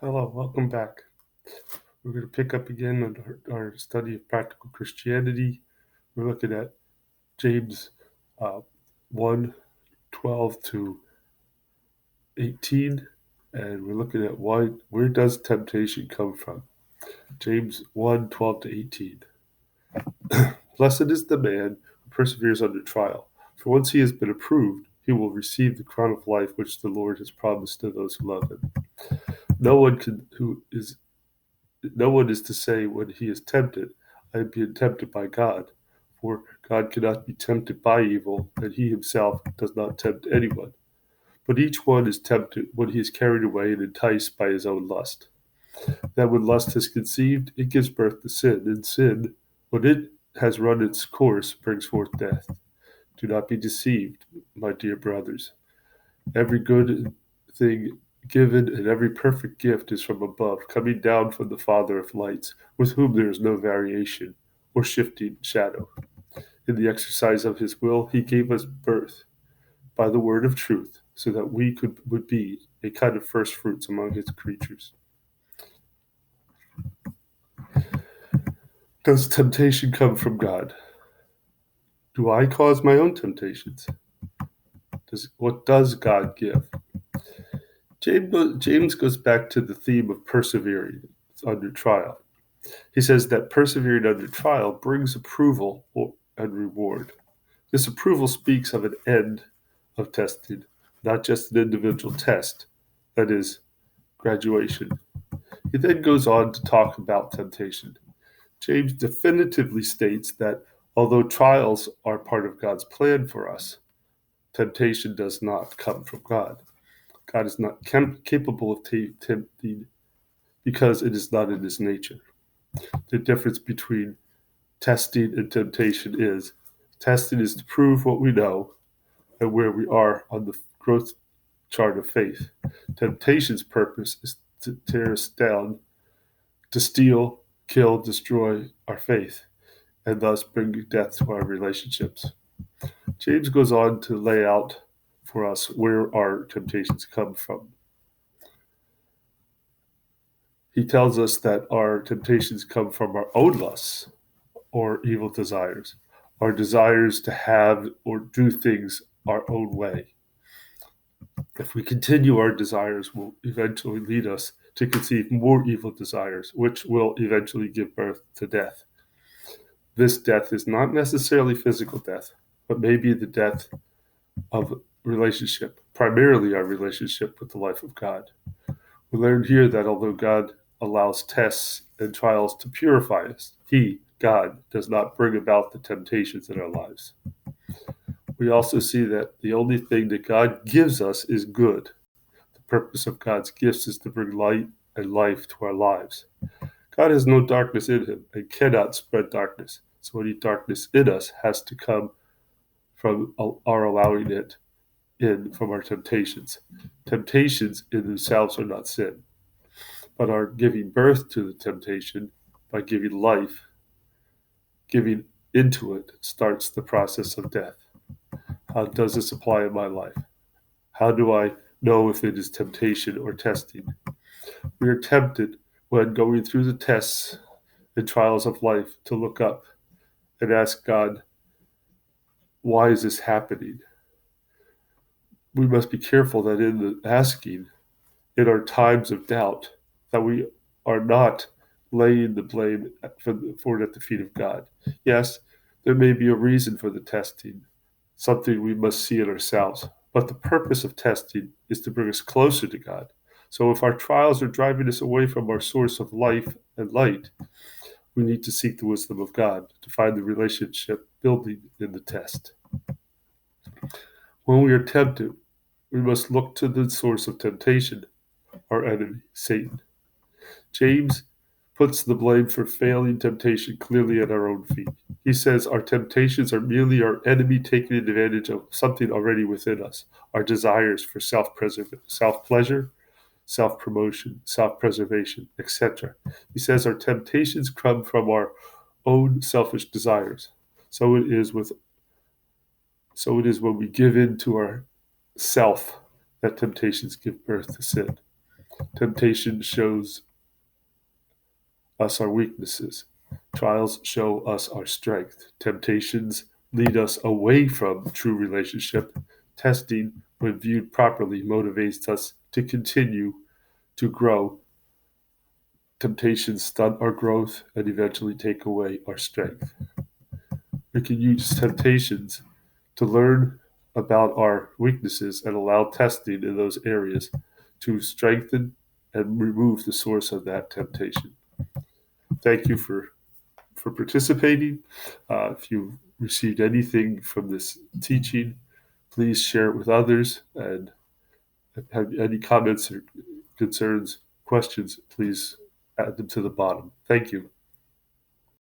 Hello, welcome back. We're going to pick up again on our study of practical Christianity. We're looking at James 1 to 18, and we're looking at where does temptation come from? James 1:12 to 18. Blessed is the man who perseveres under trial, for once he has been approved, he will receive the crown of life which the Lord has promised to those who love him. No one can, who is No one is to say when he is tempted, I am being tempted by God. For God cannot be tempted by evil, and he himself does not tempt anyone. But each one is tempted when he is carried away and enticed by his own lust. Then when lust has conceived, it gives birth to sin, and sin, when it has run its course, brings forth death. Do not be deceived, my dear brothers. Every good thing given and every perfect gift is from above, coming down from the Father of lights, with whom there is no variation or shifting shadow. In the exercise of his will, he gave us birth by the word of truth, so that would be a kind of first fruits among his creatures. Does temptation come from God? Do I cause my own temptations? What does God give? James goes back to the theme of persevering under trial. He says that persevering under trial brings approval and reward. This approval speaks of an end of testing, not just an individual test, that is, graduation. He then goes on to talk about temptation. James definitively states that although trials are part of God's plan for us, temptation does not come from God. God is not capable of tempting because it is not in his nature. The difference between testing and temptation is testing is to prove what we know and where we are on the growth chart of faith. Temptation's purpose is to tear us down, to steal, kill, destroy our faith, and thus bring death to our relationships. James goes on to lay out for us where our temptations come from. He tells us that our temptations come from our own lusts or evil desires, our desires to have or do things our own way. If we continue, our desires will eventually lead us to conceive more evil desires, which will eventually give birth to death. This death is not necessarily physical death, but maybe the death of relationship, primarily our relationship with the life of God. We learned here that although God allows tests and trials to purify us, he, God, does not bring about the temptations in our lives. We also see that the only thing that God gives us is good. The purpose of God's gifts is to bring light and life to our lives. God has no darkness in him and cannot spread darkness. So any darkness in us has to come from our allowing it in from our temptations. Temptations in themselves are not sin, but are giving birth to the temptation by giving life, giving into it starts the process of death. How does this apply in my life? How do I know if it is temptation or testing? We are tempted when going through the tests and trials of life to look up and ask God, why is this happening? We must be careful that in the asking, in our times of doubt, that we are not laying the blame for it at the feet of God. Yes, there may be a reason for the testing, something we must see in ourselves, but the purpose of testing is to bring us closer to God. So if our trials are driving us away from our source of life and light, we need to seek the wisdom of God to find the relationship building in the test. When we are tempted, we must look to the source of temptation, our enemy, Satan. James puts the blame for failing temptation clearly at our own feet. He says our temptations are merely our enemy taking advantage of something already within us, our desires for self-pleasure, self-promotion, self-preservation, etc. He says our temptations come from our own selfish desires. So it is when we give in to our self that temptations give birth to sin. Temptation shows us our weaknesses. Trials show us our strength. Temptations lead us away from true relationship. Testing, when viewed properly, motivates us to continue to grow. Temptations stunt our growth and eventually take away our strength. We can use temptations to learn about our weaknesses and allow testing in those areas to strengthen and remove the source of that temptation. Thank you for participating. If you received anything from this teaching, please share it with others. And if you have any comments or concerns, questions, please add them to the bottom. Thank you.